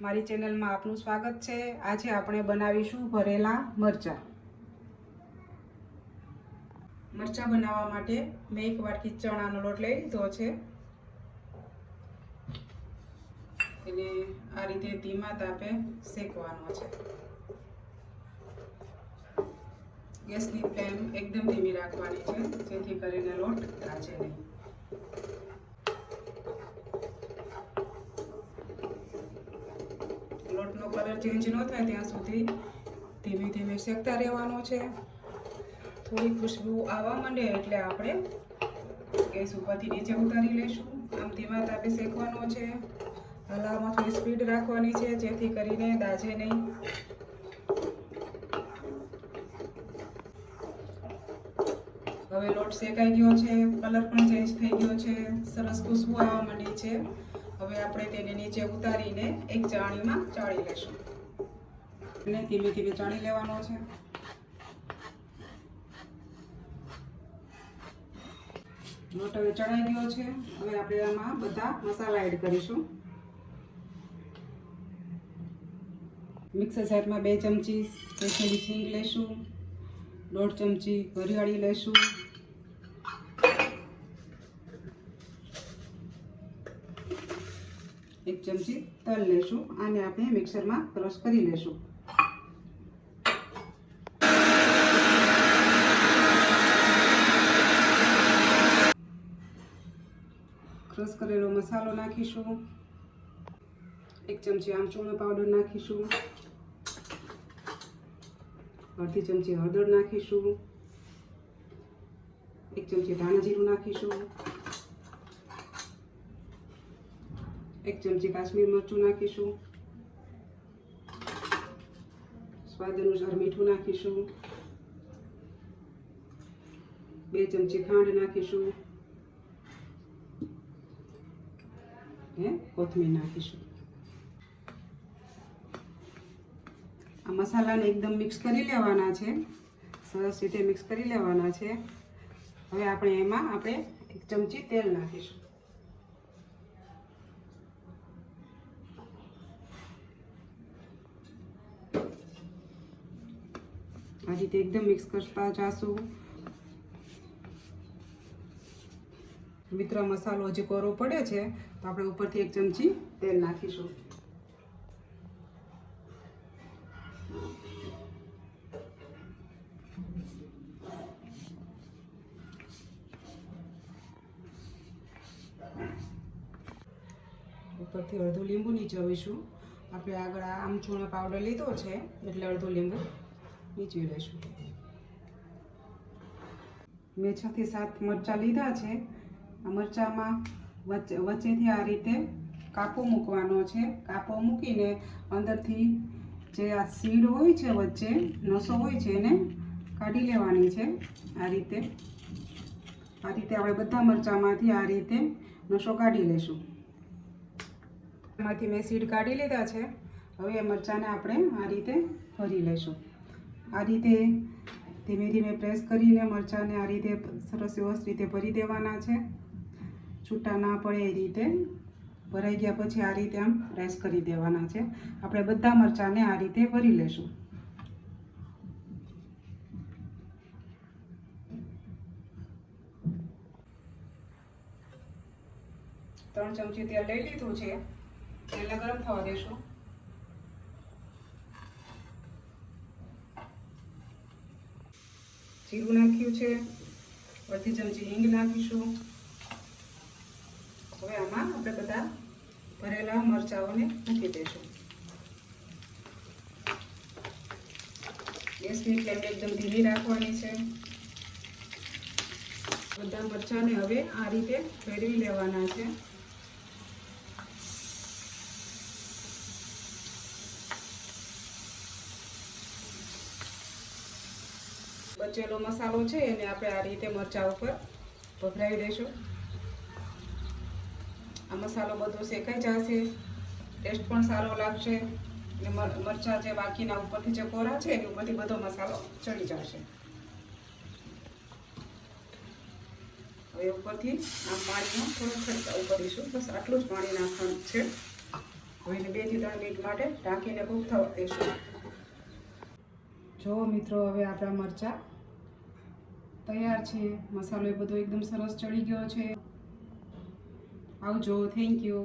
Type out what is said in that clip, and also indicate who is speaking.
Speaker 1: મારી ચેનલમાં આપનું સ્વાગત છે। આજે આપણે બનાવીશું ભરેલા મરચાં। મરચાં બનાવવા માટે મેં એક વાટકી ચણાનો લોટ લઈ લીધો છે। એને આ રીતે ધીમા તાપે શેકવાનો છે। ગેસની ફ્લેમ એકદમ ધીમી રાખવાની છે, જેથી કરીને લોટ દાઝે નહીં। લોટનો કલર ચેન્જ ન થાય ત્યાં સુધી ધીમે ધીમે શેકતા રહેવાનો છે। થોડી ખુશ્બુ આવવા માંડે એટલે આપણે ગેસ ઉપરથી નીચે ઉતારી લઈશું। આમ ધીમા તાપે શેકવાનો છે। હલાવવામાં થોડી સ્પીડ રાખવાની છે, જેથી કરીને દાઝે નહીં। હવે લોટ શેકાઈ ગયો છે, કલર પણ ચેન્જ થઈ ગયો છે, સરસ ખુશ્બુ આવવા માંડી છે। હવે આપણે તેને નીચે ઉતારીને એક ચાળણીમાં ચાળી લેશું। અને ધીમે ધીમે ચાળી લેવાનો છે। લોટ હવે ચડાઈ ગયો છે। હવે આપણે આમાં બધા મસાલા એડ કરીશું। મિક્સર જારમાં 2 ચમચી શેકેલી હિંગ લેશું, 1.5 ચમચી વરિયાળી લેશું, 1 ચમચી તલ લેશું। આને આપણે મિક્સરમાં ક્રશ કરી લેશું। ક્રશ કરેલો મસાલો નાખીશું, 1 ચમચી આમચૂરનો પાવડર નાખીશું, 1/2 ચમચી હળદર નાખીશું, 1 ચમચી ધાણા જીરું નાખીશું, 1 ચમચી કાશ્મીરી મરચું નાખીશું, સ્વાદ અનુસાર મીઠું નાખીશું, 2 ચમચી ખાંડ નાખીશું, કોથમીર નાખીશું। આ મસાલાને એકદમ મિક્સ કરી લેવાના છે, સરસ રીતે મિક્સ કરી લેવાના છે। હવે આપણે એમાં 1 ચમચી તેલ નાખીશું। આ રીતે એકદમ મિક્સ કરતા જાશું। મિત્રો મસાલો હજી કોરો પડે છે તો આપણે ઉપરથી 1 ચમચી તેલ નાખીશું। ઉપરથી અડધું લીંબુ નીચોવીશું। આપણે આગળ આમચૂરનો પાવડર લીધો છે એટલે અડધું લીંબુ નીચવી લઈશું। મેં 6 થી 7 મરચાં લીધા છે। આ મરચાંમાં વચ્ચેથી આ રીતે કાપો મૂકવાનો છે। કાપો મૂકીને અંદરથી જે આ સીડ હોય છે, વચ્ચે નસો હોય છે, એને કાઢી લેવાની છે। આ રીતે આપણે બધા મરચાંમાંથી આ રીતે નસો કાઢી લઈશું। એમાંથી મેં સીડ કાઢી લીધા છે। હવે એ મરચાંને આપણે આ રીતે ભરી લઈશું। આ રીતે ધીમે ધીમે પ્રેસ કરીને મરચાંને આ રીતે સરસ વ્યવસ્થિત રીતે ભરી દેવાના છે। છૂટા ના પડે એ રીતે ભરાઈ ગયા પછી આ રીતે આમ પ્રેસ કરી દેવાના છે। આપણે બધા મરચાંને આ રીતે ભરી લેશું। ત્રણ ચમચી તેલ લઈ લીધું છે, તેલને ગરમ થવા દેશું। જીરું નાખ્યું છે, 1/2 ચમચી હિંગ નાખીશું। હવે આમાં આપણે બધા ભરેલા મરચાંઓને મૂકી દઈશું। ગેસની ફ્લેમ એકદમ ધીમી રાખવાની છે। બધા મરચાંને હવે આ રીતે ફેરવી લેવાના છે। બચેલો મસાલો છે એને આપણે આ રીતે મરચાં ઉપર ભભરાવી દઈશું। આ મસાલો બધો શેકાઈ જશે, ટેસ્ટ પણ સારો લાગશે અને મરચાં જે બાકીના ઉપરથી જે કોરા છે એની ઉપરથી બધો મસાલો ચડી જશે। હવે ઉપરથી આ પાણીનો થોડો છંટકાવ કરીશું। બસ આટલું જ પાણી નાખવાનું છે। હવે એને 2 થી 3 મિનિટ માટે ઢાંકીને કૂક થવા દેશું. જો મિત્રો હવે આપણા મરચાં તૈયાર છે. મસાલો એ બધો એકદમ સરસ ચડી ગયો છે. આવજો. Thank you.